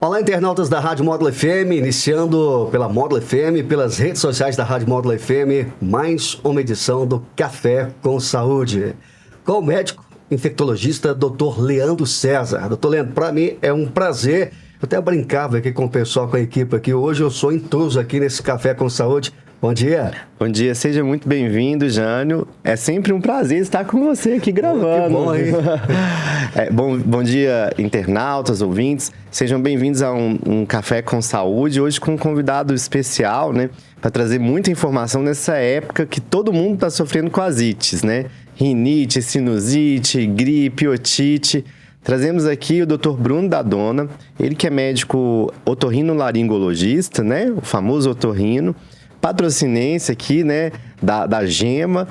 Olá, internautas da Rádio Módulo FM, iniciando pela Módulo FM, pelas redes sociais da Rádio Módulo FM, mais uma edição do Café com Saúde, com o médico infectologista Dr. Leandro César. Dr. Leandro, para mim é um prazer, eu até brincava aqui com o pessoal, com a equipe aqui, hoje eu sou intruso aqui nesse Café com Saúde. Bom dia. Bom dia, seja muito bem-vindo, Jânio. É sempre um prazer estar com você aqui gravando. Que bom, hein? Bom dia, internautas, ouvintes. Sejam bem-vindos a um Café com Saúde, hoje com um convidado especial, né? Para trazer muita informação nessa época que todo mundo está sofrendo com as ites, né? Rinite, sinusite, gripe, otite. Trazemos aqui o Dr. Bruno Dadona, ele que é médico otorrinolaringologista, né? O famoso otorrino. Patrocinense aqui, né, da Gema.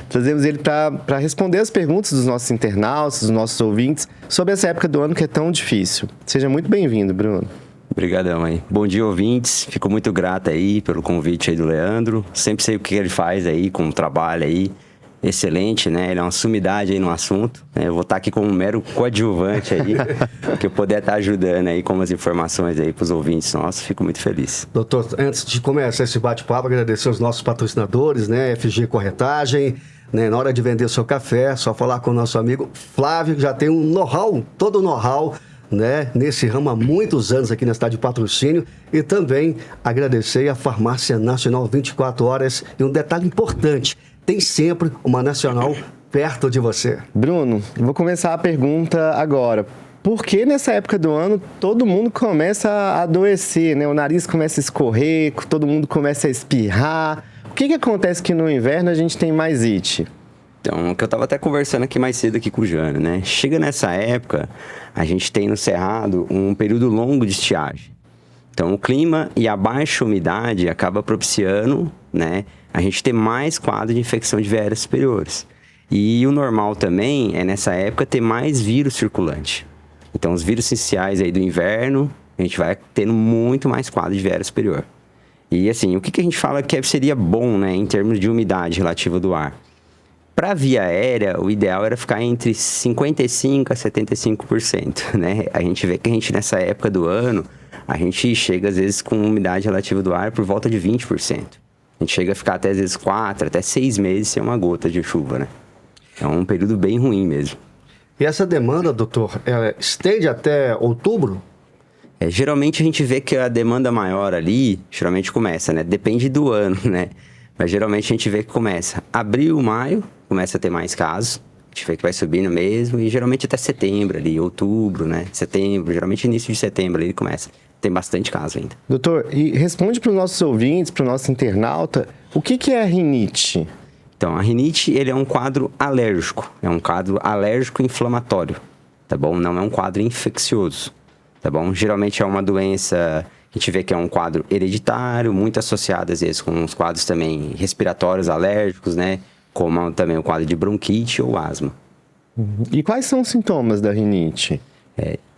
Trazemos ele para responder as perguntas dos nossos internautas, dos nossos ouvintes, sobre essa época do ano que é tão difícil. Seja muito bem-vindo, Bruno. Obrigadão aí. Bom dia, ouvintes. Fico muito grato aí pelo convite aí do Leandro. Sempre sei o que ele faz aí, com o trabalho aí. Excelente, né? Ele é uma sumidade aí no assunto. Eu vou estar aqui como um mero coadjuvante aí, que eu puder estar ajudando aí com as informações aí para os ouvintes nossos. Fico muito feliz. Doutor, antes de começar esse bate-papo, agradecer aos nossos patrocinadores, né? FG Corretagem, né? Na hora de vender o seu café, só falar com o nosso amigo Flávio, que já tem um know-how, todo o know-how, né, nesse ramo há muitos anos aqui na cidade de Patrocínio, e também agradecer a Farmácia Nacional 24 horas. E um detalhe importante, tem sempre uma Nacional perto de você. Bruno, vou começar a pergunta agora. Por que nessa época do ano todo mundo começa a adoecer, né? O nariz começa a escorrer, todo mundo começa a espirrar. O que acontece que no inverno a gente tem mais it? Então, o que eu estava até conversando aqui mais cedo aqui com o Jânio, né? Chega nessa época, a gente tem no Cerrado um período longo de estiagem. Então, o clima e a baixa umidade acaba propiciando, né, a gente ter mais quadro de infecção de vias aéreas superiores. E o normal também é, nessa época, ter mais vírus circulante. Então, os vírus essenciais aí do inverno, a gente vai tendo muito mais quadro de via aérea superior. E, assim, o que a gente fala que seria bom, né, em termos de umidade relativa do ar? Para a via aérea, o ideal era ficar entre 55% a 75%, né? A gente vê que a gente, nessa época do ano, a gente chega, às vezes, com umidade relativa do ar por volta de 20%. A gente chega a ficar até, às vezes, 4, até 6 meses sem uma gota de chuva, né? É um período bem ruim mesmo. E essa demanda, doutor, estende até outubro? Geralmente a gente vê que a demanda maior ali, geralmente começa, né? Depende do ano, né? Mas geralmente a gente vê que começa abril, maio, começa a ter mais casos. A gente vê que vai subindo mesmo e geralmente até setembro ali, outubro, né? Setembro, geralmente início de setembro ali começa. Tem bastante caso ainda. Doutor, e responde para os nossos ouvintes, para o nosso internauta, o que é a rinite? Então, a rinite, ele é um quadro alérgico. É um quadro alérgico inflamatório, tá bom? Não é um quadro infeccioso, tá bom? Geralmente é uma doença, a gente vê que é um quadro hereditário, muito associado às vezes com os quadros também respiratórios alérgicos, né? Como também o quadro de bronquite ou asma. E quais são os sintomas da rinite?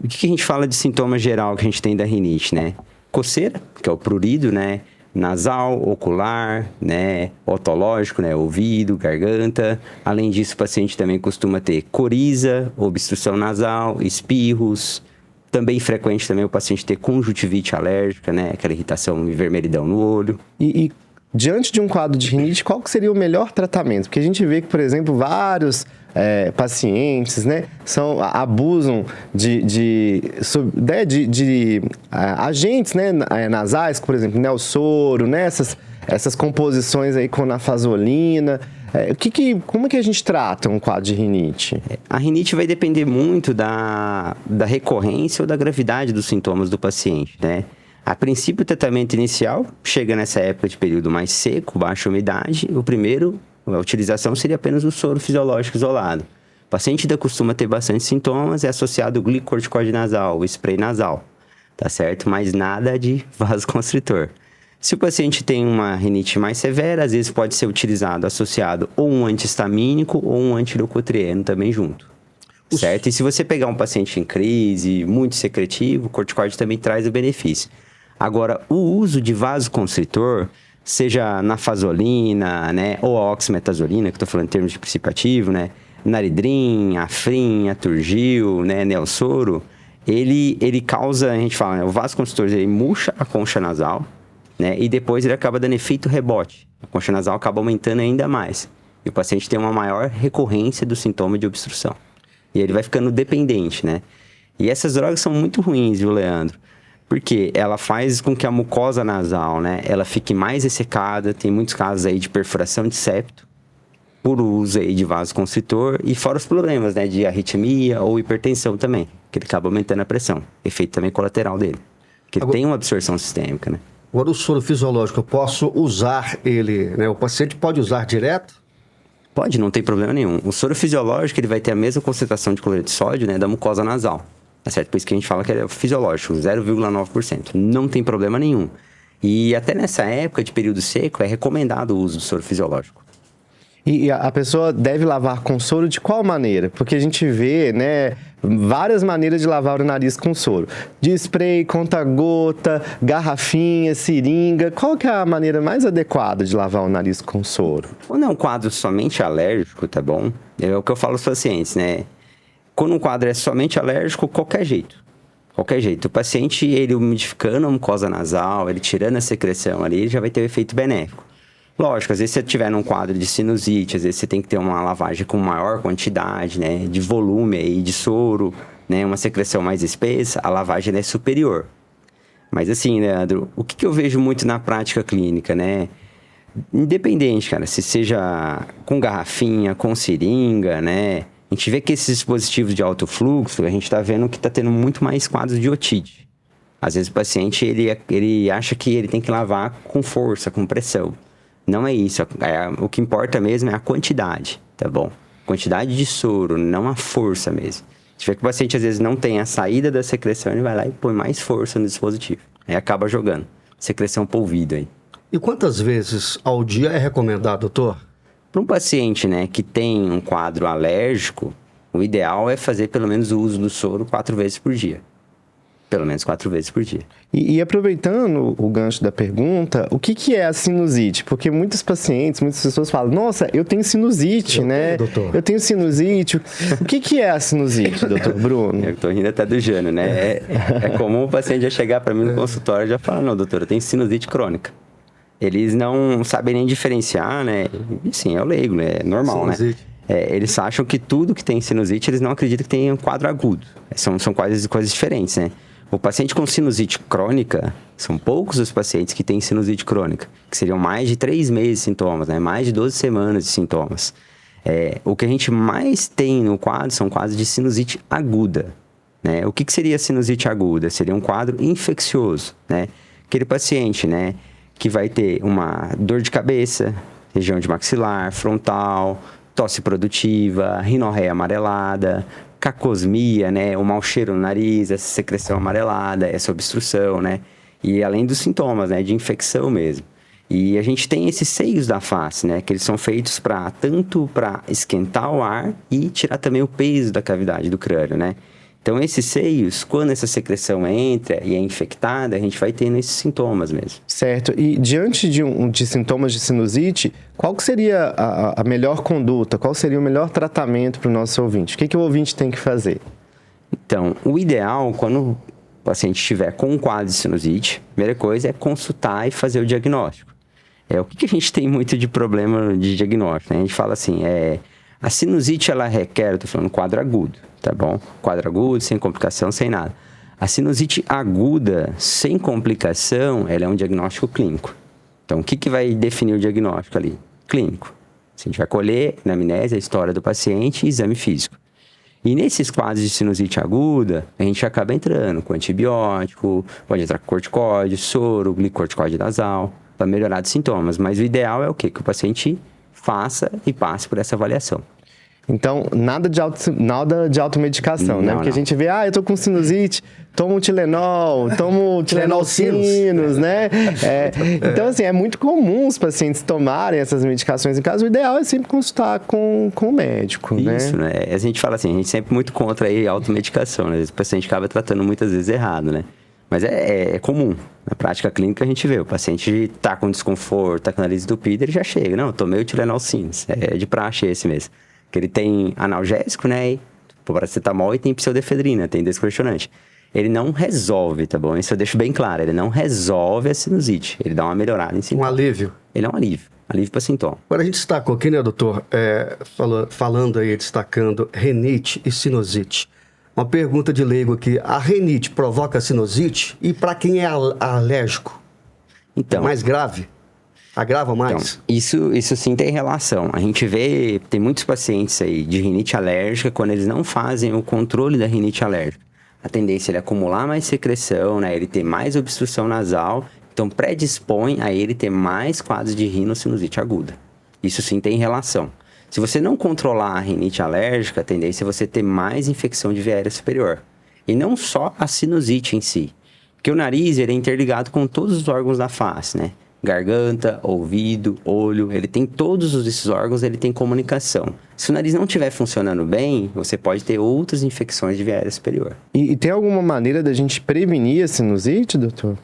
O que a gente fala de sintoma geral que a gente tem da rinite, né? Coceira, que é o prurido, né? Nasal, ocular, né? Otológico, né? Ouvido, garganta. Além disso, o paciente também costuma ter coriza, obstrução nasal, espirros. Também frequente também o paciente ter conjuntivite alérgica, né? Aquela irritação e vermelhidão no olho. E diante de um quadro de rinite, qual que seria o melhor tratamento? Porque a gente vê que, por exemplo, vários pacientes, né, abusam de agentes, né, nasais, por exemplo, Nelsoro, né, essas composições aí com nafazolina. Como que a gente trata um quadro de rinite? A rinite vai depender muito da recorrência ou da gravidade dos sintomas do paciente, né? A princípio, o tratamento inicial chega nessa época de período mais seco, baixa umidade. A utilização seria apenas o soro fisiológico isolado. O paciente ainda costuma ter bastante sintomas, é associado ao glicorticoide nasal, o spray nasal, tá certo? Mas nada de vasoconstritor. Se o paciente tem uma rinite mais severa, às vezes pode ser utilizado associado ou um antihistamínico ou um antileucotrieno também junto. Certo? E se você pegar um paciente em crise, muito secretivo, o corticoide também traz o benefício. Agora, o uso de vasoconstritor, seja nafazolina, né, ou a oxametazolina, que eu estou falando em termos de princípio ativo, né, naridrim, afrin, aturgil, né, Nelsoro, ele causa, a gente fala, né, o vasoconstritor, ele murcha a concha nasal, né? E depois ele acaba dando efeito rebote. A concha nasal acaba aumentando ainda mais. E o paciente tem uma maior recorrência do sintoma de obstrução. E ele vai ficando dependente, né? E essas drogas são muito ruins, viu, Leandro? Porque ela faz com que a mucosa nasal, né, ela fique mais ressecada. Tem muitos casos aí de perfuração de septo por uso aí de vasoconstritor. E fora os problemas, né, de arritmia ou hipertensão também, que ele acaba aumentando a pressão. Efeito também colateral dele. Que ele tem uma absorção sistêmica, né? Agora, o soro fisiológico, eu posso usar ele, né? O paciente pode usar direto? Pode, não tem problema nenhum. O soro fisiológico, ele vai ter a mesma concentração de cloreto de sódio, né, da mucosa nasal. Tá certo? Por isso que a gente fala que é fisiológico, 0,9%. Não tem problema nenhum. E até nessa época de período seco, é recomendado o uso do soro fisiológico. E a pessoa deve lavar com soro de qual maneira? Porque a gente vê, né, várias maneiras de lavar o nariz com soro. De spray, conta-gota, garrafinha, seringa. Qual que é a maneira mais adequada de lavar o nariz com soro? Quando é um quadro somente alérgico, tá bom? É o que eu falo aos pacientes, né? Quando um quadro é somente alérgico, qualquer jeito. Qualquer jeito. O paciente, ele umidificando a mucosa nasal, ele tirando a secreção ali, ele já vai ter um efeito benéfico. Lógico, às vezes se você tiver num quadro de sinusite, às vezes você tem que ter uma lavagem com maior quantidade, né, de volume aí, de soro, né, uma secreção mais espessa, a lavagem é superior. Mas assim, Leandro, o que eu vejo muito na prática clínica, né, independente, cara, se seja com garrafinha, com seringa, né, a gente vê que esses dispositivos de alto fluxo, a gente tá vendo que tá tendo muito mais quadros de otite. Às vezes o paciente, ele acha que ele tem que lavar com força, com pressão. Não é isso. O que importa mesmo é a quantidade, tá bom? Quantidade de soro, não a força mesmo. Se vê que o paciente às vezes não tem a saída da secreção, ele vai lá e põe mais força no dispositivo. Aí acaba jogando. Secreção polvida aí. E quantas vezes ao dia é recomendado, doutor? Para um paciente, né, que tem um quadro alérgico, o ideal é fazer pelo menos o uso do soro 4 vezes por dia. Pelo menos 4 vezes por dia. E aproveitando o gancho da pergunta, o que é a sinusite? Porque muitos pacientes, muitas pessoas falam, nossa, eu tenho sinusite, né? Doutor. Eu tenho sinusite. O que é a sinusite, doutor Bruno? Eu tô rindo até do Jânio, né? É comum o paciente já chegar para mim no consultório e já falar, não, doutor, eu tenho sinusite crônica. Eles não sabem nem diferenciar, né? E sim, é o leigo, né? É normal, sinusite, né? Eles acham que tudo que tem sinusite, eles não acreditam que tem um quadro agudo. São coisas diferentes, né? O paciente com sinusite crônica, são poucos os pacientes que têm sinusite crônica, que seriam mais de 3 meses de sintomas, né? Mais de 12 semanas de sintomas. O que a gente mais tem no quadro são quadros de sinusite aguda, né? O que seria sinusite aguda? Seria um quadro infeccioso, né? Aquele paciente, né, que vai ter uma dor de cabeça, região de maxilar, frontal, tosse produtiva, rinorreia amarelada, cacosmia, né, o mau cheiro no nariz, essa secreção amarelada, essa obstrução, né, e além dos sintomas, né, de infecção mesmo. E a gente tem esses seios da face, né, que eles são feitos tanto para esquentar o ar e tirar também o peso da cavidade do crânio, né. Então, esses seios, quando essa secreção entra e é infectada, a gente vai tendo esses sintomas mesmo. Certo. E diante de sintomas de sinusite, qual que seria a melhor conduta? Qual seria o melhor tratamento para o nosso ouvinte? O que o ouvinte tem que fazer? Então, o ideal, quando o paciente estiver com um quadro de sinusite, a primeira coisa é consultar e fazer o diagnóstico. O que a gente tem muito de problema de diagnóstico, né? A gente fala assim, a sinusite, ela requer, eu estou falando quadro agudo, tá bom? Quadro agudo, sem complicação, sem nada. A sinusite aguda, sem complicação, ela é um diagnóstico clínico. Então, o que vai definir o diagnóstico ali? Clínico. A gente vai colher na anamnese a história do paciente e exame físico. E nesses quadros de sinusite aguda, a gente acaba entrando com antibiótico, pode entrar com corticoide, soro, glicorticoide nasal, para melhorar os sintomas. Mas o ideal é o quê? Que o paciente faça e passe por essa avaliação. Então, nada de automedicação, né? Porque a gente vê, eu tô com sinusite, tomo Tilenol, tomo Tilenol Sinus, né? Então, assim, é muito comum os pacientes tomarem essas medicações em casa. O ideal é sempre consultar com o médico, né? Isso, né? A gente fala assim, a gente sempre muito contra a automedicação, né? O paciente acaba tratando muitas vezes errado, né? Mas é comum. Na prática clínica a gente vê, o paciente tá com desconforto, tá com a nariz entupida, ele já chega. Não, eu tomei o Tilenol Sinus. É de praxe esse mesmo. Que ele tem analgésico, né? E paracetamol e tem pseudoefedrina, tem descongestionante. ele não resolve, tá bom? Isso eu deixo bem claro, ele não resolve a sinusite, ele dá uma melhorada em Um sintomas. alívio. Ele é um alívio para sintoma. Agora a gente destacou aqui, né, doutor, falando aí, destacando rinite e sinusite. Uma pergunta de leigo aqui, a rinite provoca sinusite? E para quem é alérgico? Então, É mais grave? Agrava mais? Então, isso sim tem relação. A gente vê, tem muitos pacientes aí de rinite alérgica, quando eles não fazem o controle da rinite alérgica. A tendência é ele acumular mais secreção, né? Ele ter mais obstrução nasal, então predispõe a ele ter mais quadros de rinocinusite aguda. Isso sim tem relação. Se você não controlar a rinite alérgica, a tendência é você ter mais infecção de via aérea superior. E não só a sinusite em si. Porque o nariz, ele é interligado com todos os órgãos da face, né? Garganta, ouvido, olho, ele tem todos esses órgãos, ele tem comunicação. Se o nariz não estiver funcionando bem, você pode ter outras infecções de via aérea superior. E tem alguma maneira da gente prevenir a sinusite, doutor?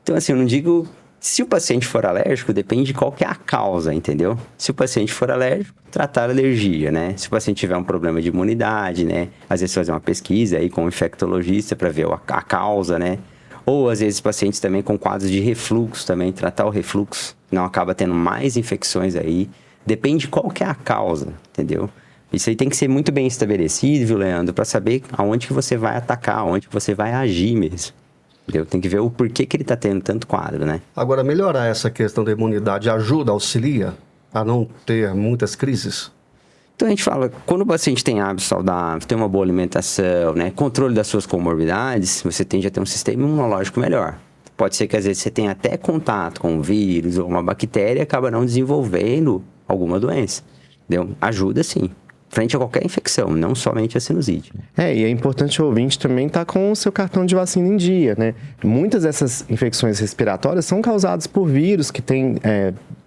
Então, assim, eu não digo... Se o paciente for alérgico, depende de qual que é a causa, entendeu? Se o paciente for alérgico, tratar a alergia, né? Se o paciente tiver um problema de imunidade, né? Às vezes fazer uma pesquisa aí com um infectologista para ver a causa, né? Ou, às vezes, pacientes também com quadros de refluxo também, tratar o refluxo, não acaba tendo mais infecções aí. Depende de qual que é a causa, entendeu? Isso aí tem que ser muito bem estabelecido, viu, Leandro? Para saber aonde que você vai atacar, aonde que você vai agir mesmo. Entendeu? Tem que ver o porquê que ele está tendo tanto quadro, né? Agora, melhorar essa questão da imunidade ajuda, auxilia a não ter muitas crises? Então a gente fala, quando o paciente tem hábitos saudáveis, tem uma boa alimentação, né, controle das suas comorbidades, você tende a ter um sistema imunológico melhor. Pode ser que às vezes você tenha até contato com um vírus ou uma bactéria e acaba não desenvolvendo alguma doença. Entendeu? Ajuda sim. Frente a qualquer infecção, não somente a sinusite. E é importante o ouvinte também estar com o seu cartão de vacina em dia, né? Muitas dessas infecções respiratórias são causadas por vírus que têm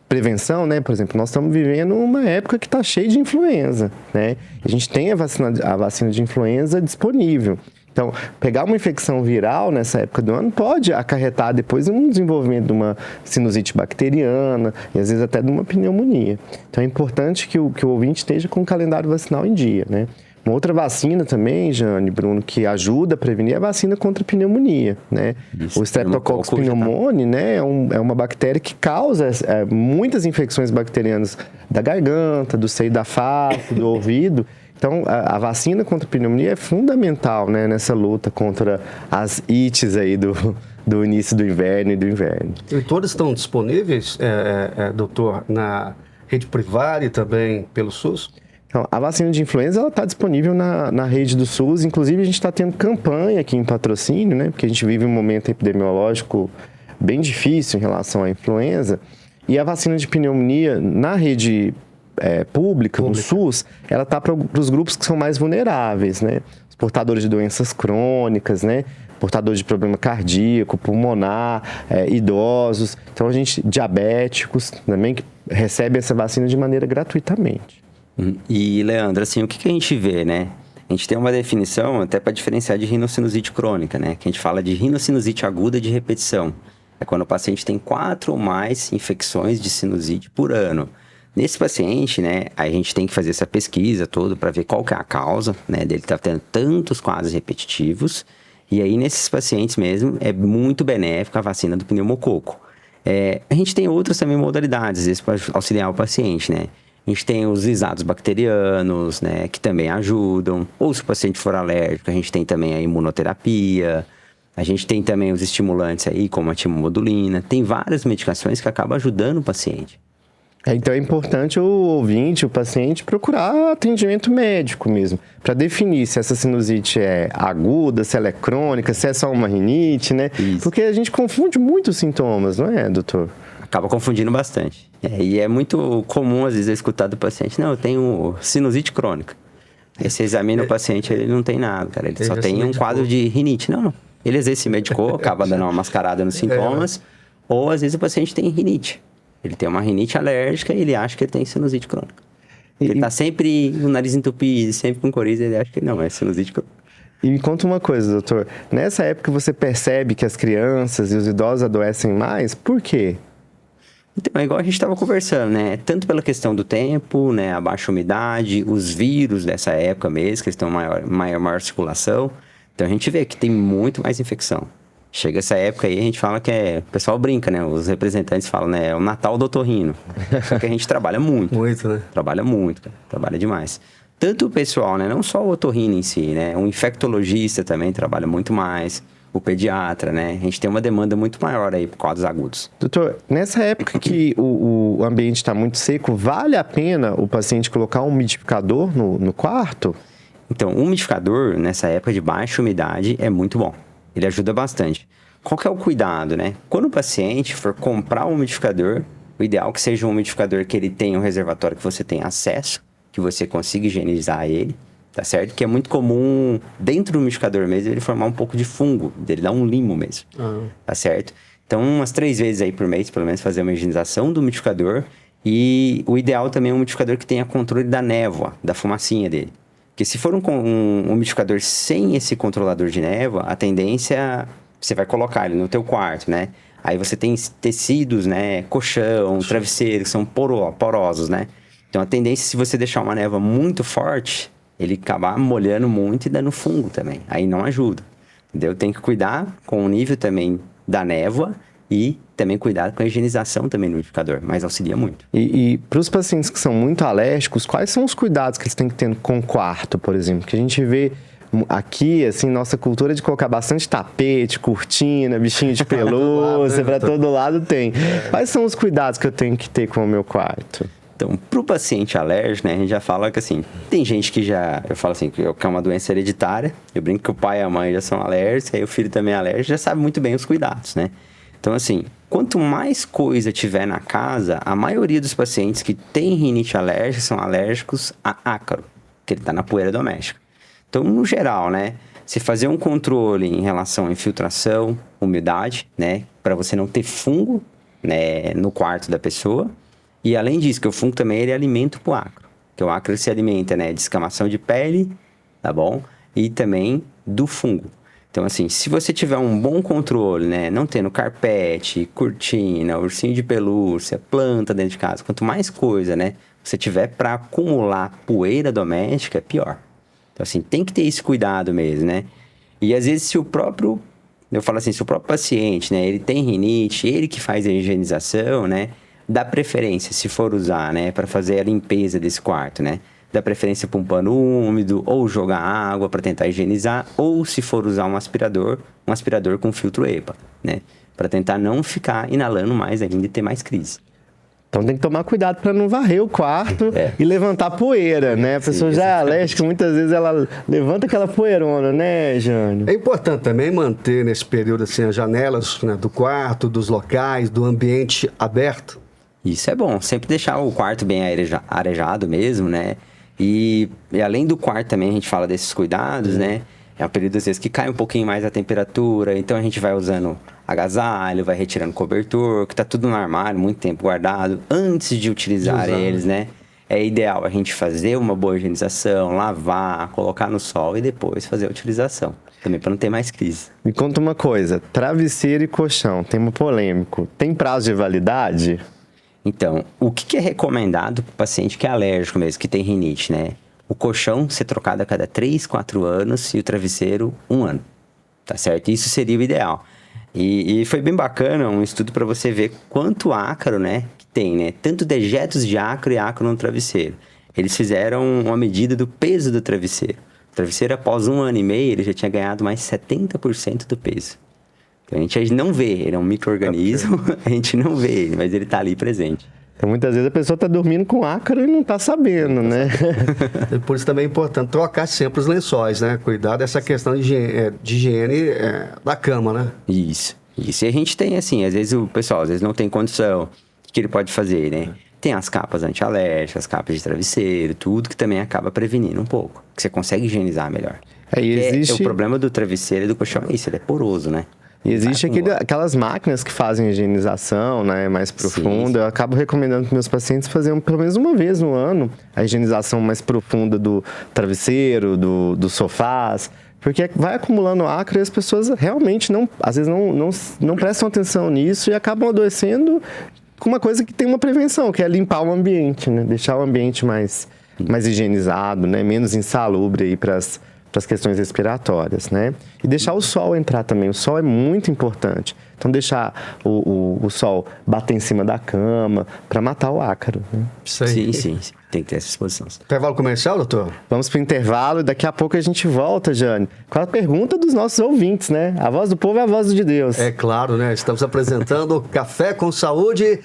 prevenção, né? Por exemplo, nós estamos vivendo uma época que está cheia de influenza, né? A gente tem a vacina de influenza disponível. Então, pegar uma infecção viral nessa época do ano pode acarretar depois um desenvolvimento de uma sinusite bacteriana e às vezes até de uma pneumonia. Então, é importante que o ouvinte esteja com o calendário vacinal em dia, né? Uma outra vacina também, Jane, Bruno, que ajuda a prevenir é a vacina contra a pneumonia, né? Isso, o Streptococcus pneumoniae, né, é uma bactéria que causa muitas infecções bacterianas da garganta, do seio da face, do ouvido. Então, a vacina contra a pneumonia é fundamental, né, nessa luta contra as ites aí do início do inverno e do inverno. E todas estão disponíveis, doutor, na rede privada e também pelo SUS? Então, a vacina de influenza está disponível na rede do SUS. Inclusive, a gente está tendo campanha aqui em patrocínio, né, porque a gente vive um momento epidemiológico bem difícil em relação à influenza. E a vacina de pneumonia na rede pública, no SUS, ela está para os grupos que são mais vulneráveis, né? Os portadores de doenças crônicas, né? Portadores de problema cardíaco, pulmonar, idosos. Então, diabéticos também, que recebem essa vacina de maneira gratuitamente. E, Leandro, assim, o que a gente vê, né? A gente tem uma definição até para diferenciar de rinocinusite crônica, né? Que a gente fala de rinocinusite aguda de repetição. É quando o paciente tem 4 ou mais infecções de sinusite por ano. Nesse paciente, né, a gente tem que fazer essa pesquisa toda para ver qual que é a causa, né, dele estar tendo tantos quadros repetitivos. E aí, nesses pacientes mesmo, é muito benéfica a vacina do pneumococo. A gente tem outras também modalidades, às vezes, para auxiliar o paciente, né? A gente tem os lisados bacterianos, né, que também ajudam. Ou se o paciente for alérgico, a gente tem também a imunoterapia. A gente tem também os estimulantes aí, como a timomodulina. Tem várias medicações que acabam ajudando o paciente. Então é importante o ouvinte, o paciente, procurar atendimento médico mesmo, para definir se essa sinusite é aguda, se ela é crônica, se é só uma rinite, né? Isso. Porque a gente confunde muito os sintomas, não é, doutor? Acaba confundindo bastante. E é muito comum, às vezes, escutar do paciente, não, eu tenho sinusite crônica. Aí você examina o paciente, ele não tem nada, cara, ele só tem um quadro de rinite. Não. Ele às vezes se medicou, acaba dando uma mascarada nos sintomas, ou às vezes o paciente tem rinite. Ele tem uma rinite alérgica e ele acha que ele tem sinusite crônica. Ele tá sempre com o nariz entupido, sempre com coriza, ele acha que não, é sinusite crônica. E me conta uma coisa, doutor. Nessa época você percebe que as crianças e os idosos adoecem mais, por quê? Então, é igual a gente estava conversando, né? Tanto pela questão do tempo, né? A baixa umidade, os vírus dessa época mesmo, que eles têm maior circulação. Então a gente vê que tem muito mais infecção. Chega essa época aí, a gente fala que o pessoal brinca, né? Os representantes falam, né? É o Natal do otorrino. Só que a gente trabalha muito. Muito, né? Trabalha muito, cara. Trabalha demais. Tanto o pessoal, né? Não só o otorrino em si, né? O infectologista também trabalha muito mais. O pediatra, né? A gente tem uma demanda muito maior aí por quadros agudos. Doutor, nessa época que o ambiente está muito seco, vale a pena o paciente colocar um umidificador no quarto? Então, o umidificador, nessa época de baixa umidade, é muito bom. Ele ajuda bastante. Qual que é o cuidado, né? Quando o paciente for comprar um umidificador, o ideal é que seja um umidificador que ele tenha um reservatório que você tenha acesso, que você consiga higienizar ele, tá certo? Que é muito comum, dentro do umidificador mesmo, ele formar um pouco de fungo, dele dar um limo mesmo, tá certo? Então, umas 3 vezes aí por mês, pelo menos, fazer uma higienização do umidificador. E o ideal também é um umidificador que tenha controle da névoa, da fumacinha dele. Porque se for um umidificador sem esse controlador de névoa, a tendência, você vai colocar ele no teu quarto, né? Aí você tem tecidos, né? Colchão, travesseiro, que são porosos, né? Então, a tendência, se você deixar uma névoa muito forte, ele acabar molhando muito e dando fungo também. Aí não ajuda, entendeu? Tem que cuidar com o nível também da névoa e também cuidar com a higienização também no umidificador, mas auxilia muito. E para os pacientes que são muito alérgicos, quais são os cuidados que eles têm que ter com o quarto, por exemplo? Que a gente vê aqui, assim, nossa cultura de colocar bastante tapete, cortina, bichinho de pelúcia, para todo lado tem. Quais são os cuidados que eu tenho que ter com o meu quarto? Então, para o paciente alérgico, né, a gente já fala que, assim, tem gente que eu falo assim, que é uma doença hereditária, eu brinco que o pai e a mãe já são alérgicos, aí o filho também é alérgico, já sabe muito bem os cuidados, né? Então, assim, quanto mais coisa tiver na casa, a maioria dos pacientes que têm rinite alérgica são alérgicos a ácaro, que ele está na poeira doméstica. Então, no geral, né, se fazer um controle em relação à infiltração, umidade, né, para você não ter fungo, né, no quarto da pessoa. E além disso, que o fungo também ele é alimento para o ácaro. Que o ácaro se alimenta, né, de escamação de pele, tá bom? E também do fungo. Então, assim, se você tiver um bom controle, né, não tendo carpete, cortina, ursinho de pelúcia, planta dentro de casa, quanto mais coisa, né, você tiver para acumular poeira doméstica, é pior. Então, assim, tem que ter esse cuidado mesmo, né? E às vezes, se o próprio paciente, né, ele tem rinite, ele que faz a higienização, né, dá preferência, se for usar, né, para fazer a limpeza desse quarto, né? Dá preferência para um pano úmido, ou jogar água para tentar higienizar, ou se for usar um aspirador com filtro EPA, né? Para tentar não ficar inalando mais ainda e ter mais crise. Então tem que tomar cuidado para não varrer o quarto e levantar poeira, né? A pessoa já é alérgica, muitas vezes ela levanta aquela poeirona, né, Jânio? É importante também manter nesse período assim as janelas, né, do quarto, dos locais, do ambiente aberto. Isso é bom, sempre deixar o quarto bem arejado mesmo, né? E além do quarto também a gente fala desses cuidados, né? É um período às vezes que cai um pouquinho mais a temperatura, então a gente vai usando agasalho, vai retirando cobertor, que tá tudo no armário, muito tempo guardado, antes de utilizar eles, né? É ideal a gente fazer uma boa higienização, lavar, colocar no sol e depois fazer a utilização. Também para não ter mais crise. Me conta uma coisa, travesseiro e colchão, tema polêmico, tem prazo de validade? Então, o que é recomendado para o paciente que é alérgico mesmo, que tem rinite, né? O colchão ser trocado a cada 3, 4 anos e o travesseiro 1 ano, tá certo? Isso seria o ideal. E foi bem bacana um estudo para você ver quanto ácaro, né, que tem, né? Tanto dejetos de ácaro e ácaro no travesseiro. Eles fizeram uma medida do peso do travesseiro. O travesseiro, após 1 ano e meio, ele já tinha ganhado mais 70% do peso. Então, a gente não vê, ele é um micro-organismo, a gente não vê ele, mas ele está ali presente. Então, muitas vezes a pessoa está dormindo com ácaro e não está sabendo, né? Por isso também é importante trocar sempre os lençóis, né? Cuidar dessa questão de higiene da cama, né? Isso. E a gente tem, assim, às vezes o pessoal não tem condição, o que ele pode fazer, né? Tem as capas antialérgicas, as capas de travesseiro, tudo que também acaba prevenindo um pouco, que você consegue higienizar melhor. O problema do travesseiro e do colchão é isso, ele é poroso, né? E existe aquelas máquinas que fazem higienização, né, mais profunda. Sim. Eu acabo recomendando para meus pacientes fazerem pelo menos uma vez no ano a higienização mais profunda do travesseiro, do sofás, porque vai acumulando ácaro e as pessoas realmente às vezes não prestam atenção nisso e acabam adoecendo com uma coisa que tem uma prevenção, que é limpar o ambiente, né, deixar o ambiente mais higienizado, né, menos insalubre aí para para as questões respiratórias, né? E deixar o sol entrar também. O sol é muito importante. Então, deixar o sol bater em cima da cama para matar o ácaro. Né? Isso aí. Sim. Tem que ter essa exposição. Intervalo comercial, doutor? Vamos para o intervalo e daqui a pouco a gente volta, Jane, com a pergunta dos nossos ouvintes, né? A voz do povo é a voz de Deus. É claro, né? Estamos apresentando Café com Saúde.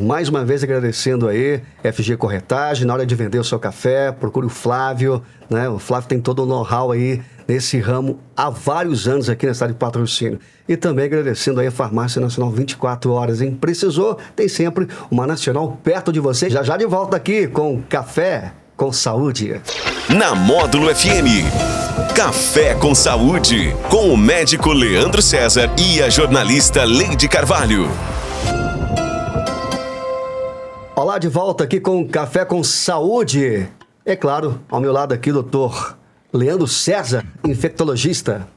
Mais uma vez agradecendo aí, FG Corretagem, na hora de vender o seu café, procure o Flávio, né? O Flávio tem todo o know-how aí nesse ramo há vários anos aqui na cidade de Patrocínio. E também agradecendo aí a Farmácia Nacional 24 horas, hein? Precisou, tem sempre uma Nacional perto de você. Já de volta aqui com Café com Saúde. Na Módulo FM, Café com Saúde, com o médico Leandro César e a jornalista Leide Carvalho. Olá, de volta aqui com Café com Saúde. É claro, ao meu lado aqui, doutor Leandro César, infectologista.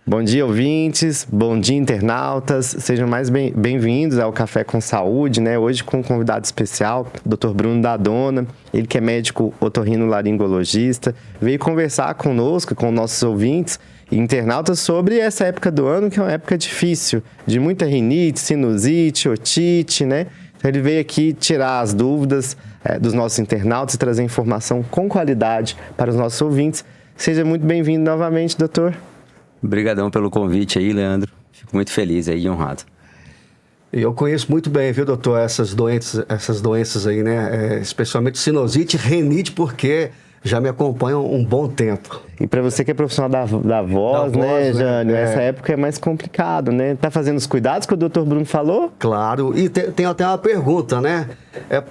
Bom dia, ouvintes. Bom dia, internautas. Sejam mais bem-vindos ao Café com Saúde, né? Hoje com um convidado especial, Dr. Bruno Dadona. Ele que é médico otorrinolaringologista. Veio conversar conosco, com nossos ouvintes e internautas sobre essa época do ano, que é uma época difícil, de muita rinite, sinusite, otite, né? Então, ele veio aqui tirar as dúvidas dos nossos internautas e trazer informação com qualidade para os nossos ouvintes. Seja muito bem-vindo novamente, doutor. Obrigadão pelo convite aí, Leandro. Fico muito feliz aí e honrado. Eu conheço muito bem, viu, doutor, essas doenças aí, né? Especialmente sinusite e rinite, porque já me acompanham um bom tempo. E para você que é profissional da voz, né, Jânio? Essa época é mais complicado, né? Tá fazendo os cuidados que o doutor Bruno falou? Claro, e tem até uma pergunta, né?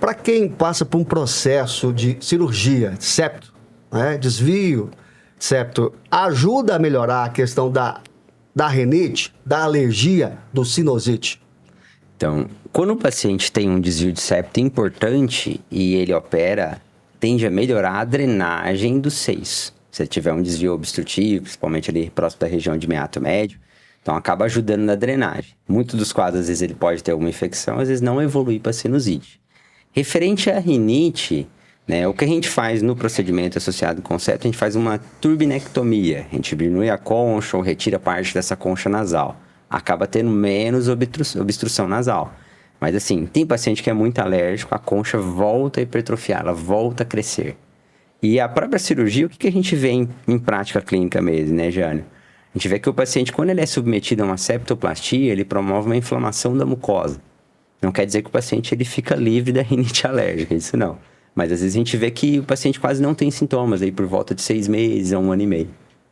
Para quem passa por um processo de cirurgia, septo, né? Desvio, septo, ajuda a melhorar a questão da rinite, da alergia, do sinusite? Então, quando o paciente tem um desvio de septo importante e ele opera, tende a melhorar a drenagem dos seios. Se tiver um desvio obstrutivo, principalmente ali próximo da região de meato médio, então acaba ajudando na drenagem. Muitos dos quadros, às vezes, ele pode ter alguma infecção, às vezes não evolui para sinusite. Referente à rinite, né, o que a gente faz no procedimento associado com septo, a gente faz uma turbinectomia. A gente diminui a concha ou retira parte dessa concha nasal. Acaba tendo menos obstrução nasal. Mas assim, tem paciente que é muito alérgico, a concha volta a hipertrofiar, ela volta a crescer. E a própria cirurgia, o que a gente vê em prática clínica mesmo, né, Jânio? A gente vê que o paciente, quando ele é submetido a uma septoplastia, ele promove uma inflamação da mucosa. Não quer dizer que o paciente ele fica livre da rinite alérgica, isso não. Mas às vezes a gente vê que o paciente quase não tem sintomas, aí por volta de 6 meses a 1 ano e meio.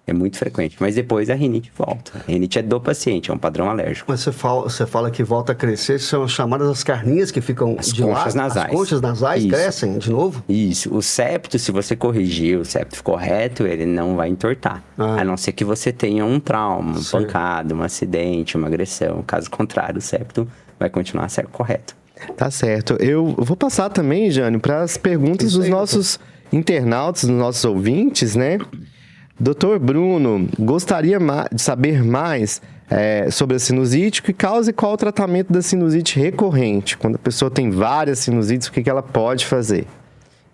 É muito frequente, mas depois a rinite volta. A rinite é do paciente, é um padrão alérgico. Mas você fala que volta a crescer, são chamadas as carninhas que ficam as de conchas lado, nasais. As conchas nasais Isso. crescem de novo? Isso. O septo, se você corrigir o septo correto, ele não vai entortar. A não ser que você tenha um trauma, uma pancada, um acidente, uma agressão. Caso contrário, o septo vai continuar certo, correto. Tá certo. Eu vou passar também, Jânio, para as perguntas dos nossos internautas, dos nossos ouvintes, né? Doutor Bruno, gostaria de saber mais sobre a sinusite, o que causa e qual o tratamento da sinusite recorrente. Quando a pessoa tem várias sinusites, o que ela pode fazer?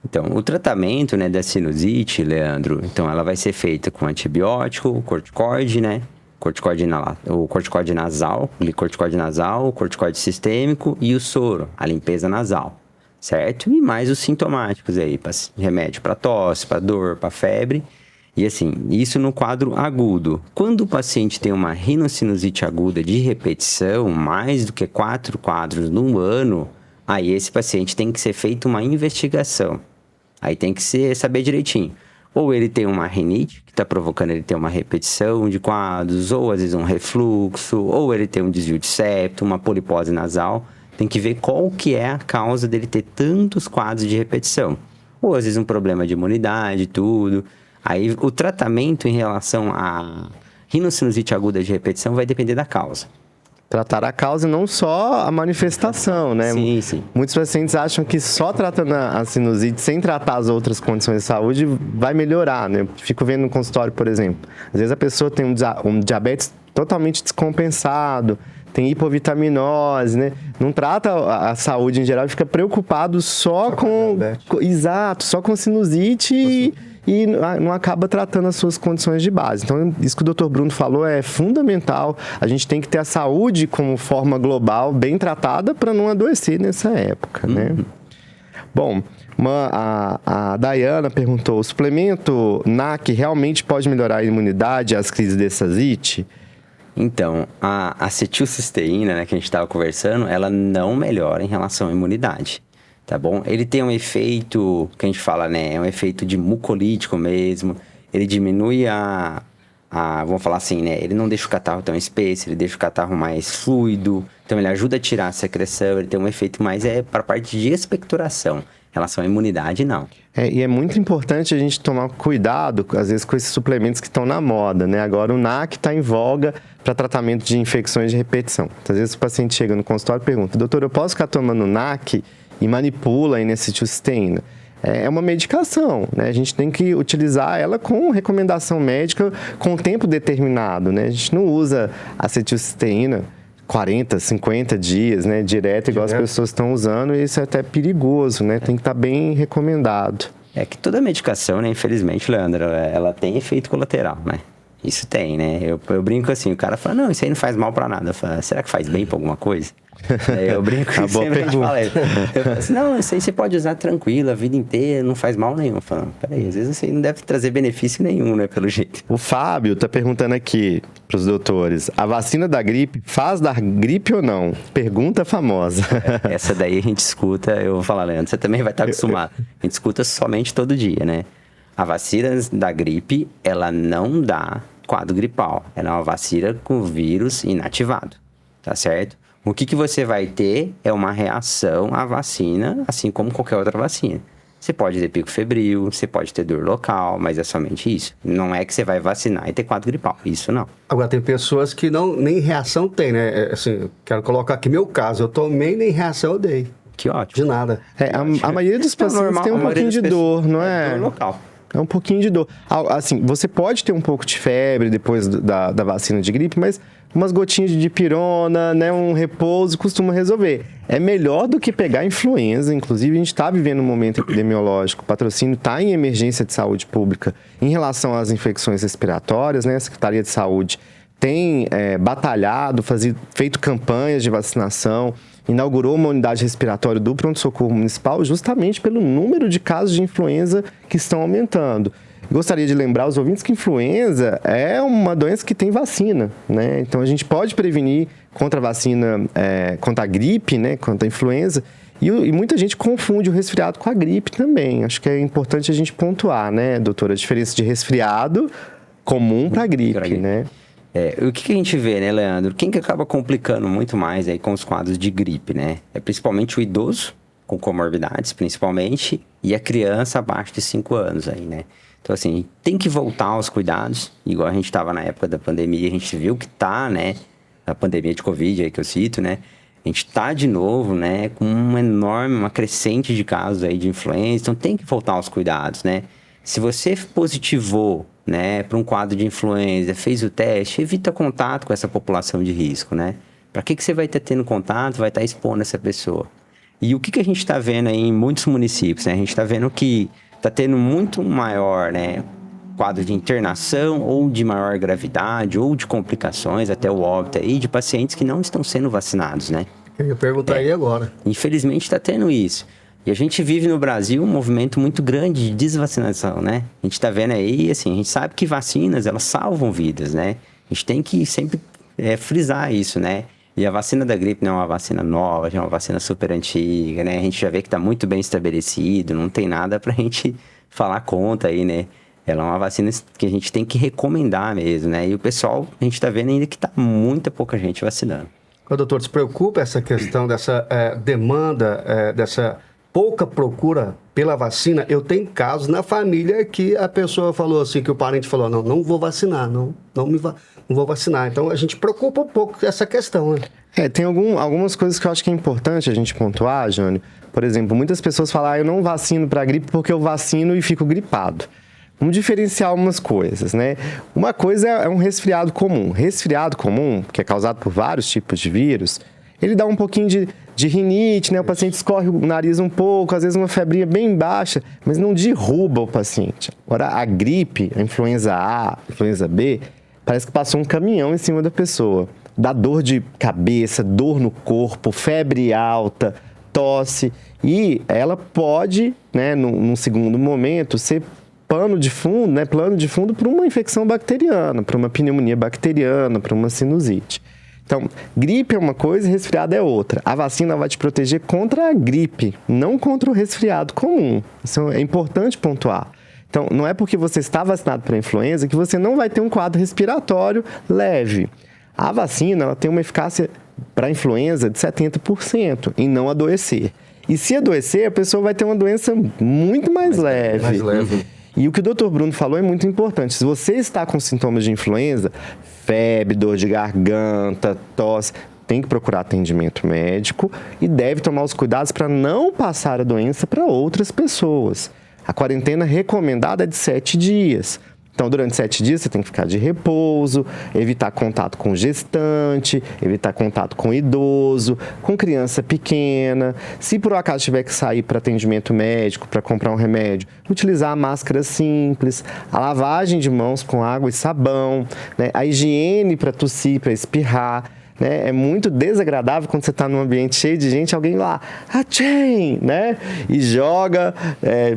Então, o tratamento, né, da sinusite, Leandro, então ela vai ser feita com antibiótico, corticoide, né? O corticoide nasal, glicorticoide nasal, o corticoide sistêmico e o soro, a limpeza nasal, certo? E mais os sintomáticos aí, remédio para tosse, para dor, para febre. E assim, isso no quadro agudo. Quando o paciente tem uma rinocinusite aguda de repetição, mais do que 4 quadros no ano, aí esse paciente tem que ser feita uma investigação. Aí tem que saber direitinho. Ou ele tem uma rinite, que está provocando ele ter uma repetição de quadros, ou às vezes um refluxo, ou ele tem um desvio de septo, uma polipose nasal. Tem que ver qual que é a causa dele ter tantos quadros de repetição. Ou às vezes um problema de imunidade, tudo. Aí o tratamento em relação à rinocinusite aguda de repetição vai depender da causa. Tratar a causa e não só a manifestação, né? Sim, sim. Muitos pacientes acham que só tratando a sinusite, sem tratar as outras condições de saúde, vai melhorar, né? Eu fico vendo no consultório, por exemplo. Às vezes a pessoa tem um diabetes totalmente descompensado, tem hipovitaminose, né? Não trata a saúde em geral, fica preocupado só com... Exato, só com sinusite e não acaba tratando as suas condições de base. Então, isso que o Dr. Bruno falou é fundamental. A gente tem que ter a saúde como forma global bem tratada para não adoecer nessa época, né? Bom, a Dayana perguntou, o suplemento NAC realmente pode melhorar a imunidade às crises de essasite? Então, a acetilcisteína, né, que a gente estava conversando, ela não melhora em relação à imunidade, tá bom? Ele tem um efeito, que a gente fala, né, é um efeito de mucolítico mesmo, ele diminui vamos falar assim, né, ele não deixa o catarro tão espesso, ele deixa o catarro mais fluido, então ele ajuda a tirar a secreção, ele tem um efeito mais para a parte de expectoração. Em relação à imunidade, não. E é muito importante a gente tomar cuidado, às vezes, com esses suplementos que estão na moda, né? Agora, o NAC está em voga para tratamento de infecções de repetição. Às vezes, o paciente chega no consultório e pergunta, doutor, eu posso ficar tomando NAC e manipula a N-acetilcisteína? É uma medicação, né? A gente tem que utilizar ela com recomendação médica com tempo determinado, né? A gente não usa acetilcisteína 40, 50 dias, né, direto, igual as pessoas estão usando, e isso é até perigoso, né, tem que estar bem recomendado. É que toda medicação, né, infelizmente, Leandro, ela tem efeito colateral, né, isso tem, né, eu brinco assim, o cara fala, não, isso aí não faz mal pra nada, eu falo, será que faz bem pra alguma coisa? Eu brinco que sempre a gente fala isso. Eu falo assim, não, isso aí você pode usar tranquilo a vida inteira, não faz mal nenhum. Eu falo, peraí, às vezes isso aí não deve trazer benefício nenhum, né, pelo jeito. O Fábio tá perguntando aqui pros doutores, a vacina da gripe faz dar gripe ou não? Pergunta famosa. Essa daí a gente escuta, eu vou falar, Leandro, você também vai estar acostumado. A gente escuta somente todo dia, né? A vacina da gripe, ela não dá quadro gripal. Ela é uma vacina com vírus inativado, tá certo? O que você vai ter é uma reação à vacina, assim como qualquer outra vacina. Você pode ter pico febril, você pode ter dor local, mas é somente isso. Não é que você vai vacinar e ter quadro gripal, isso não. Agora, tem pessoas que nem reação tem, né? Assim, quero colocar aqui meu caso, eu tomei nem reação eu dei. Que ótimo. De nada. A maioria dos pacientes tem um pouquinho de dor, não é? Dor local. É um pouquinho de dor. Assim, você pode ter um pouco de febre depois da vacina de gripe, mas umas gotinhas de dipirona, né, um repouso costuma resolver. É melhor do que pegar influenza. Inclusive, a gente está vivendo um momento epidemiológico. O patrocínio está em emergência de saúde pública em relação às infecções respiratórias, né? A Secretaria de Saúde tem batalhado, feito campanhas de vacinação, inaugurou uma unidade respiratória do pronto-socorro municipal justamente pelo número de casos de influenza que estão aumentando. Gostaria de lembrar os ouvintes que influenza é uma doença que tem vacina, né? Então, a gente pode prevenir contra a vacina, contra a gripe, né? Contra a influenza. E muita gente confunde o resfriado com a gripe também. Acho que é importante a gente pontuar, né, doutora? A diferença de resfriado comum para a gripe, né? O que a gente vê, né, Leandro? Quem que acaba complicando muito mais aí com os quadros de gripe, né? É principalmente o idoso, com comorbidades, principalmente, e a criança abaixo de 5 anos aí, né? Então, assim, tem que voltar aos cuidados, igual a gente estava na época da pandemia, a gente viu que tá, né, a pandemia de Covid aí que eu cito, né, a gente tá de novo, né, com uma crescente de casos aí de influenza, então tem que voltar aos cuidados, né. Se você positivou, né, para um quadro de influenza, fez o teste, evita contato com essa população de risco, né. Para que você vai estar tendo contato, vai estar expondo essa pessoa? E o que a gente está vendo aí em muitos municípios, né, a gente está vendo que está tendo muito maior, né, quadro de internação ou de maior gravidade ou de complicações, até o óbito aí, de pacientes que não estão sendo vacinados, né? Eu ia perguntar aí agora. Infelizmente está tendo isso. E a gente vive no Brasil um movimento muito grande de desvacinação, né? A gente está vendo aí, assim, a gente sabe que vacinas, elas salvam vidas, né? A gente tem que sempre frisar isso, né? E a vacina da gripe não é uma vacina nova, já é uma vacina super antiga, né? A gente já vê que está muito bem estabelecido, não tem nada para a gente falar contra aí, né? Ela é uma vacina que a gente tem que recomendar mesmo, né? E o pessoal, a gente está vendo ainda que está muita pouca gente vacinando. Doutor, se preocupa essa questão dessa demanda, dessa pouca procura pela vacina? Eu tenho casos na família que a pessoa falou assim, que o parente falou, não vou vacinar, não vou vacinar. Então, a gente preocupa um pouco essa questão, né? Tem algumas coisas que eu acho que é importante a gente pontuar, Jânio. Por exemplo, muitas pessoas falam, eu não vacino para gripe porque eu vacino e fico gripado. Vamos diferenciar algumas coisas, né? Uma coisa é um resfriado comum. Resfriado comum, que é causado por vários tipos de vírus, ele dá um pouquinho de rinite, né? O paciente escorre o nariz um pouco, às vezes uma febrinha bem baixa, mas não derruba o paciente. Agora, a gripe, a influenza A, influenza B, parece que passou um caminhão em cima da pessoa. Dá dor de cabeça, dor no corpo, febre alta, tosse. E ela pode, né, num segundo momento, ser plano de fundo para uma infecção bacteriana, para uma pneumonia bacteriana, para uma sinusite. Então, gripe é uma coisa e resfriado é outra. A vacina vai te proteger contra a gripe, não contra o resfriado comum. Isso é importante pontuar. Então, não é porque você está vacinado para a influenza que você não vai ter um quadro respiratório leve. A vacina ela tem uma eficácia para a influenza de 70% em não adoecer. E se adoecer, a pessoa vai ter uma doença muito mais leve. Mais leve. E o que o Dr. Bruno falou é muito importante. Se você está com sintomas de influenza, febre, dor de garganta, tosse, tem que procurar atendimento médico e deve tomar os cuidados para não passar a doença para outras pessoas. A quarentena recomendada é de 7 dias. Então, durante 7 dias, você tem que ficar de repouso, evitar contato com gestante, evitar contato com idoso, com criança pequena. Se por um acaso tiver que sair para atendimento médico, para comprar um remédio, utilizar a máscara simples, a lavagem de mãos com água e sabão, né? A higiene para tossir, para espirrar. Né? É muito desagradável quando você está num ambiente cheio de gente, alguém lá, atchém, né? E joga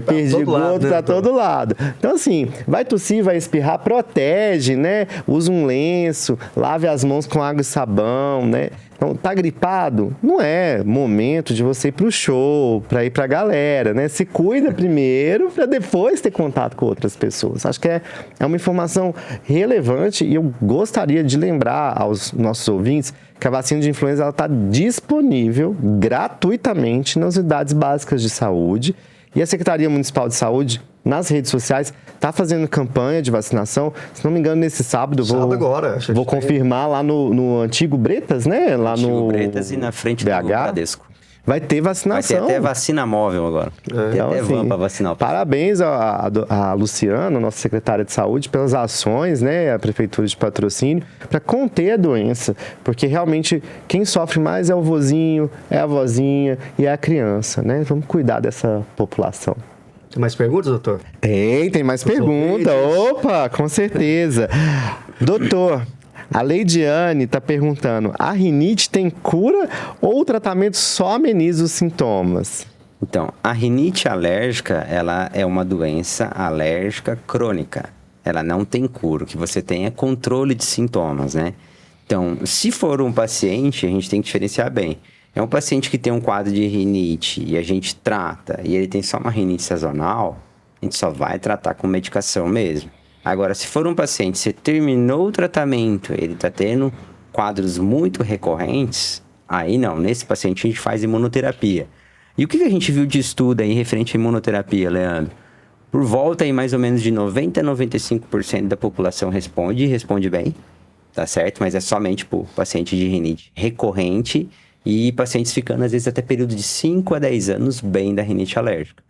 perdigoto para todo lado. Então, assim, vai tossir, vai espirrar, protege, né? Usa um lenço, lave as mãos com água e sabão, né? Então, tá gripado? Não é momento de você ir pro show, para ir pra galera, né? Se cuida primeiro para depois ter contato com outras pessoas. Acho que é uma informação relevante e eu gostaria de lembrar aos nossos ouvintes que a vacina de influenza ela está disponível gratuitamente nas unidades básicas de saúde e a Secretaria Municipal de Saúde, nas redes sociais, está fazendo campanha de vacinação. Se não me engano, nesse sábado, vou confirmar lá no Antigo Bretas, né? Lá Antigo no Bretas e na frente BH. do Bradesco. Vai ter vacinação. Vai ter até vacina móvel agora. Tem Então, até assim, van para vacinar o pessoal. parabéns a Luciana, nossa secretária de saúde, pelas ações, né, a Prefeitura de Patrocínio, para conter a doença. Porque realmente quem sofre mais é o vozinho, é a vozinha e é a criança, né? Vamos cuidar dessa população. Tem mais perguntas, doutor? Tem mais pergunta. Opa, com certeza. Doutor, a Leidiane está perguntando, a rinite tem cura ou o tratamento só ameniza os sintomas? Então, a rinite alérgica, ela é uma doença alérgica crônica. Ela não tem cura, o que você tem é controle de sintomas, né? Então, se for um paciente, a gente tem que diferenciar bem. É um paciente que tem um quadro de rinite e a gente trata, e ele tem só uma rinite sazonal, a gente só vai tratar com medicação mesmo. Agora, se for um paciente, você terminou o tratamento, ele está tendo quadros muito recorrentes, aí não, nesse paciente a gente faz imunoterapia. E o que a gente viu de estudo aí referente à imunoterapia, Leandro? Por volta aí mais ou menos de 90% a 95% da população responde bem, tá certo? Mas é somente por paciente de rinite recorrente e pacientes ficando às vezes até período de 5 a 10 anos bem da rinite alérgica.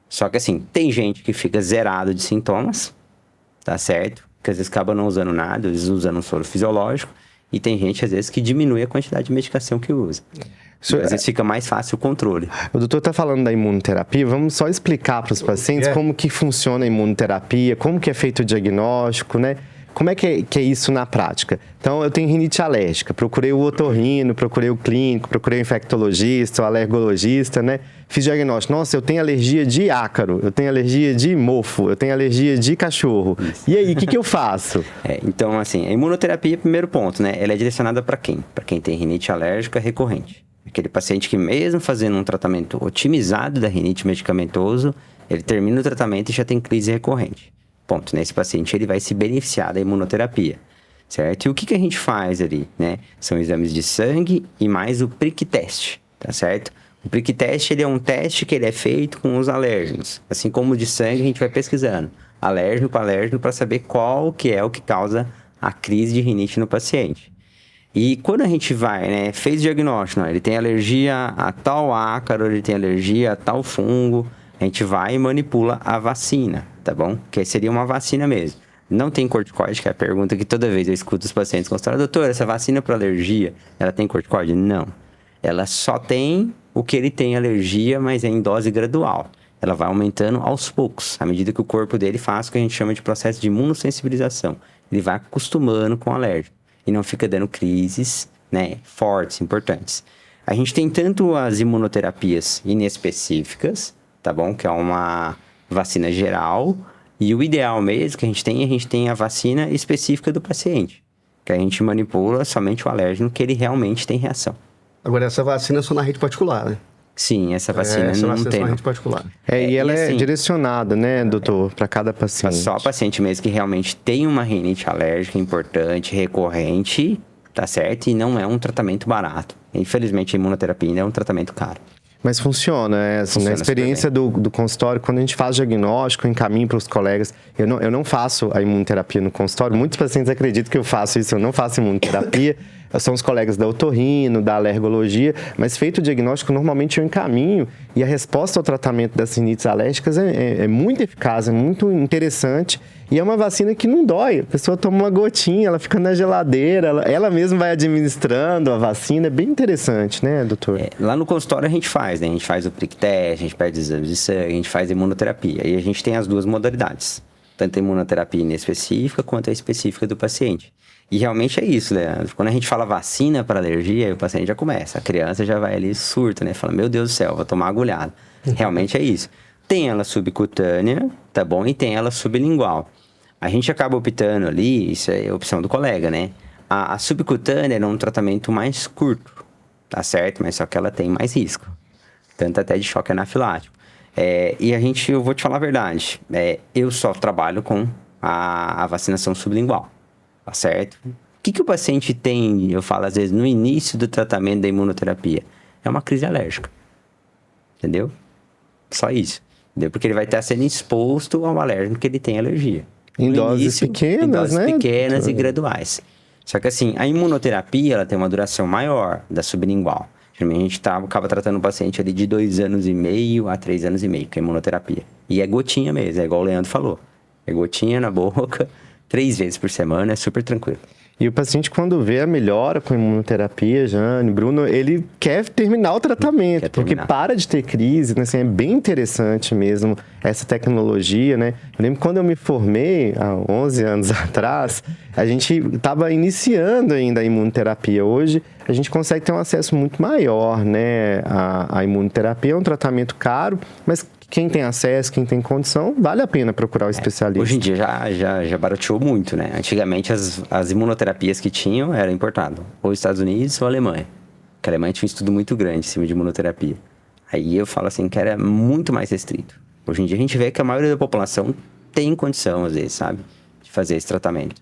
Só que assim, tem gente que fica zerado de sintomas, tá certo? Que às vezes acaba não usando nada, às vezes usando um soro fisiológico. E tem gente, às vezes, que diminui a quantidade de medicação que usa. Às vezes fica mais fácil o controle. O doutor está falando da imunoterapia, vamos só explicar para os pacientes como que funciona a imunoterapia, como que é feito o diagnóstico, né? Como é que é isso na prática? Então, eu tenho rinite alérgica, procurei o otorrino, procurei o clínico, procurei o infectologista, o alergologista, né? Fiz diagnóstico. Nossa, eu tenho alergia de ácaro, eu tenho alergia de mofo, eu tenho alergia de cachorro. Isso. E aí, o que eu faço? Então, assim, a imunoterapia, primeiro ponto, né? Ela é direcionada para quem? Para quem tem rinite alérgica recorrente. Aquele paciente que mesmo fazendo um tratamento otimizado da rinite medicamentoso, ele termina o tratamento e já tem crise recorrente. Ponto. Nesse paciente, ele vai se beneficiar da imunoterapia, certo? E o que a gente faz ali, né? São exames de sangue e mais o prick test, tá certo? O prick test, ele é um teste que ele é feito com os alérgenos. Assim como o de sangue, a gente vai pesquisando alérgeno para saber qual que é o que causa a crise de rinite no paciente. E quando a gente vai, né? Fez o diagnóstico, ele tem alergia a tal ácaro, ele tem alergia a tal fungo, a gente vai e manipula a vacina, tá bom? Que seria uma vacina mesmo. Não tem corticoide, que é a pergunta que toda vez eu escuto os pacientes consultar. Doutor, essa vacina para alergia, ela tem corticoide? Não. ela só tem o que ele tem alergia, mas é em dose gradual. Ela vai aumentando aos poucos, à medida que o corpo dele faz o que a gente chama de processo de imunossensibilização. Ele vai acostumando com o alérgico e não fica dando crises, né, fortes, importantes. A gente tem tanto as imunoterapias inespecíficas, tá bom? Que é uma vacina geral. E o ideal mesmo que a gente tem a vacina específica do paciente. Que a gente manipula somente o alérgeno que ele realmente tem reação. Agora, essa vacina é só na rede particular, né? Sim, essa vacina não vacina tem. É só na rede particular. E ela assim, é direcionada, né, doutor, para cada paciente. Só paciente mesmo que realmente tem uma rinite alérgica importante, recorrente, tá certo? E não é um tratamento barato. Infelizmente, a imunoterapia ainda é um tratamento caro. Mas funciona, assim, Funciona na experiência do consultório, quando a gente faz diagnóstico, encaminho para os colegas. Eu não faço a imunoterapia no consultório. Muitos pacientes acreditam que eu faço isso, eu não faço imunoterapia. São os colegas da otorrino, da alergologia, mas feito o diagnóstico, normalmente eu encaminho e a resposta ao tratamento das rinites alérgicas é muito eficaz, é muito interessante e é uma vacina que não dói. A pessoa toma uma gotinha, ela fica na geladeira, ela mesma vai administrando a vacina, é bem interessante, né, doutor? Lá no consultório a gente faz, né? A gente faz o prick test, a gente pede exames de sangue, a gente faz imunoterapia e a gente tem as duas modalidades, tanto a imunoterapia inespecífica quanto a específica do paciente. E realmente é isso, Leandro. Quando a gente fala vacina para alergia, o paciente já começa. A criança já vai ali surta, né? Fala, meu Deus do céu, vou tomar agulhada. Realmente é isso. Tem ela subcutânea, tá bom? E tem ela sublingual. A gente acaba optando ali, isso é opção do colega, né? A subcutânea é um tratamento mais curto, tá certo? Mas só que ela tem mais risco. Tanto até de choque anafilático. E eu vou te falar a verdade. Eu só trabalho com a vacinação sublingual. Tá certo? O que o paciente tem, eu falo às vezes, no início do tratamento da imunoterapia? É uma crise alérgica. Entendeu? Só isso. Entendeu? Porque ele vai estar sendo exposto ao alérgeno que ele tem alergia. Em doses pequenas, em doses né? pequenas e graduais. Só que assim, a imunoterapia, ela tem uma duração maior da sublingual. Geralmente a gente acaba tratando o paciente ali de 2 anos e meio a 3 anos e meio, com a imunoterapia. E é gotinha mesmo, é igual o Leandro falou. É gotinha na boca, 3 vezes por semana, é super tranquilo. E o paciente, quando vê a melhora com a imunoterapia, Jane, Bruno, ele quer terminar o tratamento, porque para de ter crise, né? Assim, é bem interessante mesmo essa tecnologia, né? Eu lembro quando eu me formei, há 11 anos atrás, a gente estava iniciando ainda a imunoterapia. Hoje, a gente consegue ter um acesso muito maior, né? A imunoterapia é um tratamento caro, mas quem tem acesso, quem tem condição, vale a pena procurar o especialista. Hoje em dia já barateou muito, né? Antigamente as imunoterapias que tinham eram importadas, ou Estados Unidos ou Alemanha. Porque a Alemanha tinha um estudo muito grande em cima de imunoterapia. Aí eu falo assim que era muito mais restrito. Hoje em dia a gente vê que a maioria da população tem condição, às vezes, sabe? De fazer esse tratamento.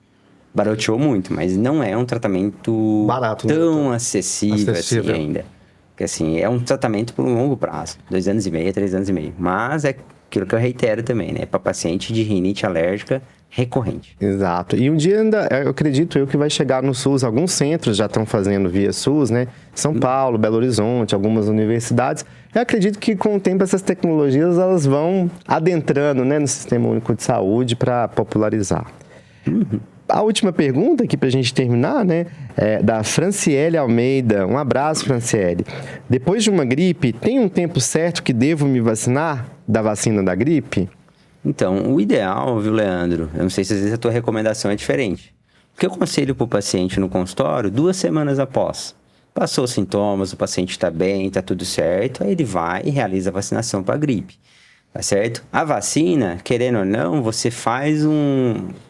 Barateou muito, mas não é um tratamento barato, tão acessível assim ainda. Porque, assim, é um tratamento por um longo prazo. 2 anos e meio, 3 anos e meio. Mas é aquilo que eu reitero também, né? Para paciente de rinite alérgica recorrente. Exato. E um dia ainda, eu acredito que vai chegar no SUS. Alguns centros já estão fazendo via SUS, né? São Paulo, Belo Horizonte, algumas universidades. Eu acredito que com o tempo essas tecnologias elas vão adentrando, né, no Sistema Único de Saúde para popularizar. A última pergunta aqui para a gente terminar, né, é da Franciele Almeida. Um abraço, Franciele. Depois de uma gripe, tem um tempo certo que devo me vacinar da vacina da gripe? Então, o ideal, viu, Leandro? Eu não sei se às vezes a tua recomendação é diferente. O que eu aconselho para o paciente no consultório, 2 semanas após. Passou os sintomas, o paciente está bem, está tudo certo, aí ele vai e realiza a vacinação para a gripe. Tá certo? A vacina, querendo ou não, você faz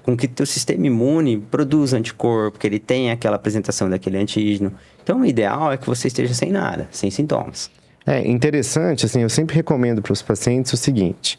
com que teu sistema imune produza anticorpo, que ele tenha aquela apresentação daquele antígeno. Então, o ideal é que você esteja sem nada, sem sintomas. É interessante, assim, eu sempre recomendo para os pacientes o seguinte.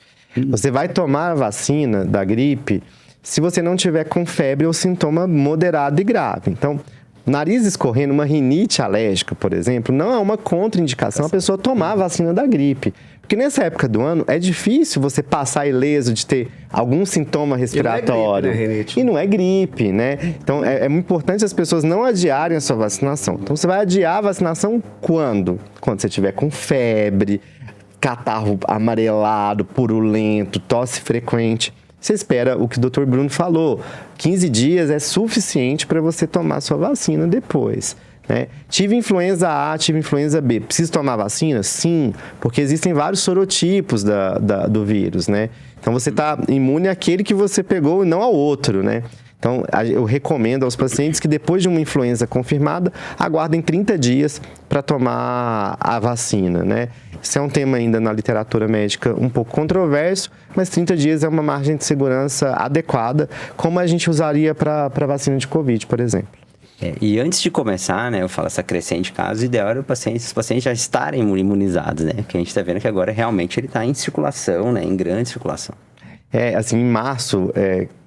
Você vai tomar a vacina da gripe se você não tiver com febre ou sintoma moderado e grave. Então, nariz escorrendo, uma rinite alérgica, por exemplo, não é uma contraindicação a pessoa tomar a vacina da gripe. Porque nessa época do ano é difícil você passar ileso de ter algum sintoma respiratório. E não é gripe, né? Então é muito importante as pessoas não adiarem a sua vacinação. Então você vai adiar a vacinação quando? Quando você estiver com febre, catarro amarelado, purulento, tosse frequente. Você espera o que o Dr. Bruno falou. 15 dias é suficiente para você tomar sua vacina depois. né? Tive influenza A, tive influenza B. Preciso tomar vacina? Sim, porque existem vários sorotipos do vírus, né? Então, você está imune àquele que você pegou e não ao outro, né? Então, eu recomendo aos pacientes que depois de uma influenza confirmada, aguardem 30 dias para tomar a vacina, né? Isso é um tema ainda na literatura médica um pouco controverso, mas 30 dias é uma margem de segurança adequada, como a gente usaria para a vacina de Covid, por exemplo. E antes de começar, né, eu falo essa crescente caso, o ideal era os pacientes já estarem imunizados, né? Porque a gente está vendo que agora realmente ele está em circulação, né? Em grande circulação. Assim, em março,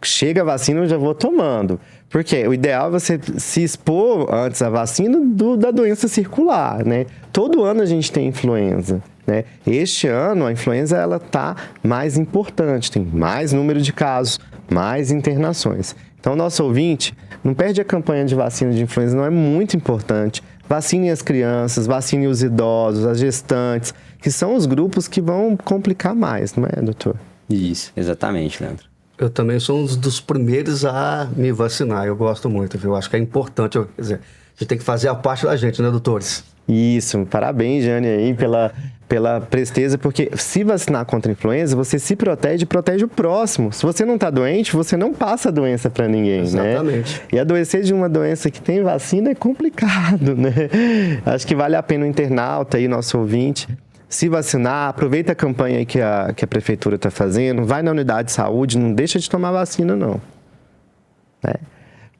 chega a vacina, eu já vou tomando. Porque o ideal é você se expor antes à vacina da doença circular, né? Todo ano a gente tem influenza, né? Este ano, a influenza, ela tá mais importante, tem mais número de casos, mais internações. Então, nosso ouvinte, não perde a campanha de vacina de influenza, não é muito importante. Vacinem as crianças, vacinem os idosos, as gestantes, que são os grupos que vão complicar mais, não é, doutor? Isso, exatamente, Leandro. Eu também sou um dos primeiros a me vacinar, eu gosto muito, viu? Acho que é importante, quer dizer, a gente tem que fazer a parte da gente, né, doutores? Isso, parabéns, Jane, aí pela presteza, porque se vacinar contra a influenza, você se protege e protege o próximo. Se você não está doente, você não passa a doença para ninguém, Exatamente. Né? E adoecer de uma doença que tem vacina é complicado, né? Acho que vale a pena o internauta aí, nosso ouvinte, se vacinar, aproveita a campanha aí que a prefeitura está fazendo, vai na unidade de saúde, não deixa de tomar vacina, não. Né?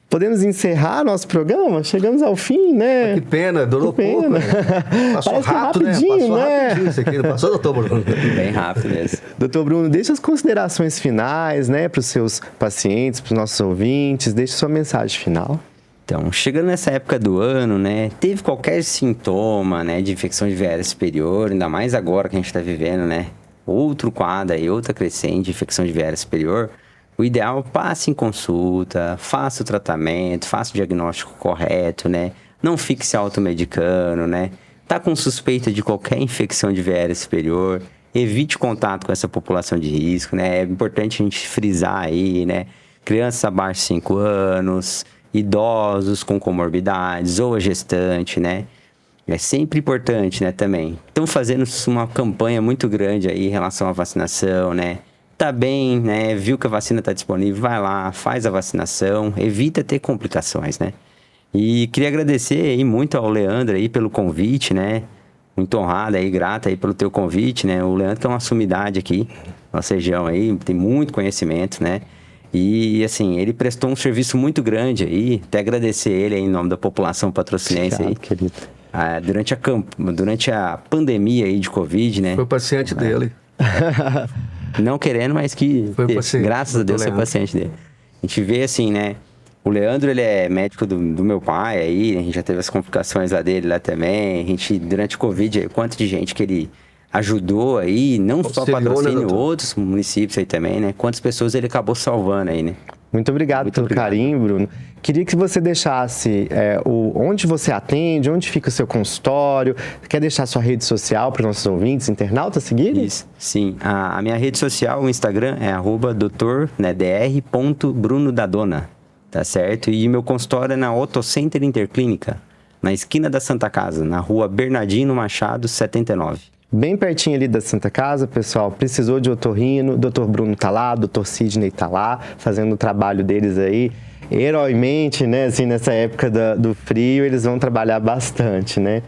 Podemos encerrar nosso programa? Chegamos ao fim, né? Que pena, durou pouco. Né? Passou Parece rápido, rapidinho, né? Passou né? rapidinho isso aqui, não passou, doutor Bruno? Bem rápido mesmo. Doutor Bruno, deixe as considerações finais, né, para os seus pacientes, para os nossos ouvintes, deixe sua mensagem final. Então, chegando nessa época do ano, né, teve qualquer sintoma, né, de infecção de viária superior, ainda mais agora que a gente está vivendo, né, outro quadro aí, outra crescente de infecção de viária superior, o ideal, passe em consulta, faça o tratamento, faça o diagnóstico correto, né, não fique se automedicando, né, tá com suspeita de qualquer infecção de viária superior, evite contato com essa população de risco, né, é importante a gente frisar aí, né, crianças abaixo de 5 anos, idosos com comorbidades ou a gestante, né? É sempre importante, né, também. Estão fazendo uma campanha muito grande aí em relação à vacinação, né? Tá bem, né? Viu que a vacina está disponível, vai lá, faz a vacinação, evita ter complicações, né? E queria agradecer aí muito ao Leandro aí pelo convite, né? Muito honrado aí, grata aí pelo teu convite, né? O Leandro é uma sumidade aqui, nossa região aí, tem muito conhecimento, né? E, assim, ele prestou um serviço muito grande aí, até agradecer ele aí em nome da população patrocinense aí. Querido. Durante a pandemia aí de Covid, né? Foi o paciente dele. Não querendo, mas que, Foi o paciente, graças a Deus, foi Leandro. paciente dele. A gente vê, assim, né? O Leandro, ele é médico do meu pai aí, a gente já teve as complicações lá dele lá também. A gente, durante o Covid, quanto de gente que ele ajudou aí, não só Auxiliou, patrocínio, né, doutor? outros municípios aí também, né? Quantas pessoas ele acabou salvando aí, né? Muito obrigado pelo carinho, Bruno. Queria que você deixasse onde você atende, onde fica o seu consultório. Quer deixar sua rede social para os nossos ouvintes, internautas seguirem? Isso, sim. A minha rede social, o Instagram, é @dr.bruno.dadona, tá certo? E meu consultório é na Otto Center Interclínica, na esquina da Santa Casa, na rua Bernardino Machado, 79. Bem pertinho ali da Santa Casa, pessoal, precisou de otorrino, Dr. Bruno tá lá, Dr. Sidney tá lá, fazendo o trabalho deles aí, heroicamente, né, assim, nessa época do frio, eles vão trabalhar bastante, né.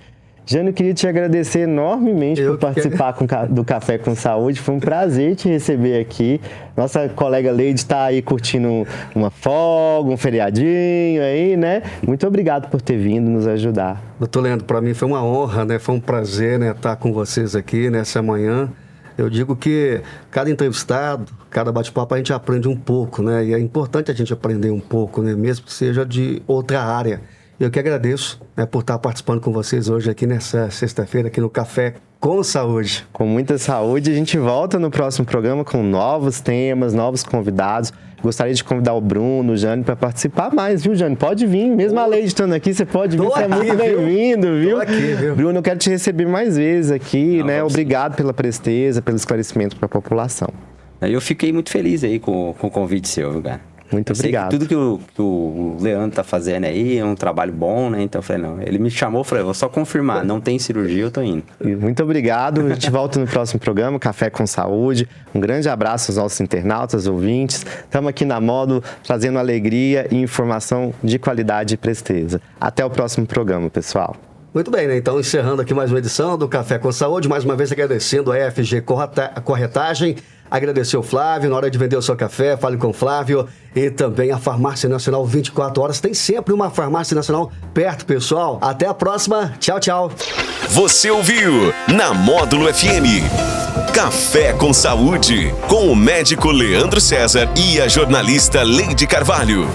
Jane, eu queria te agradecer enormemente por participar do Café com Saúde. Foi um prazer te receber aqui. Nossa colega Leide está aí curtindo uma folga, um feriadinho aí, né? Muito obrigado por ter vindo nos ajudar. Doutor Leandro, para mim foi uma honra, né? Foi um prazer, né, estar com vocês aqui nessa manhã. Eu digo que cada entrevistado, cada bate-papo, a gente aprende um pouco, né? E é importante a gente aprender um pouco, né? Mesmo que seja de outra área. Eu que agradeço, né, por estar participando com vocês hoje aqui nessa sexta-feira, aqui no Café com Saúde. Com muita saúde, a gente volta no próximo programa com novos temas, novos convidados. Gostaria de convidar o Bruno, o Jane, para participar mais, viu, Jane? Pode vir, mesmo a Leide estando aqui, você pode vir, você é muito bem-vindo, viu? Tô aqui, viu? Bruno, eu quero te receber mais vezes aqui, né? Obrigado pela presteza, pelo esclarecimento para a população. Eu fiquei muito feliz aí com o convite seu, cara. Muito Eu sei que obrigado. tudo que o Leandro tá fazendo aí é um trabalho bom, né? Então eu falei, não, ele me chamou, eu falei, vou só confirmar, não tem cirurgia, eu tô indo. Muito obrigado. A gente volta no próximo programa, Café com Saúde. Um grande abraço aos nossos internautas, ouvintes. Estamos aqui na Módulo trazendo alegria e informação de qualidade e presteza. Até o próximo programa, pessoal. Muito bem, né? Então, encerrando aqui mais uma edição do Café com Saúde, mais uma vez agradecendo a FG Corretagem, agradecer o Flávio, na hora de vender o seu café, fale com o Flávio, e também a Farmácia Nacional 24 horas, tem sempre uma Farmácia Nacional perto, pessoal. Até a próxima, tchau, tchau. Você ouviu na Módulo FM Café com Saúde, com o médico Leandro César e a jornalista Leide Carvalho.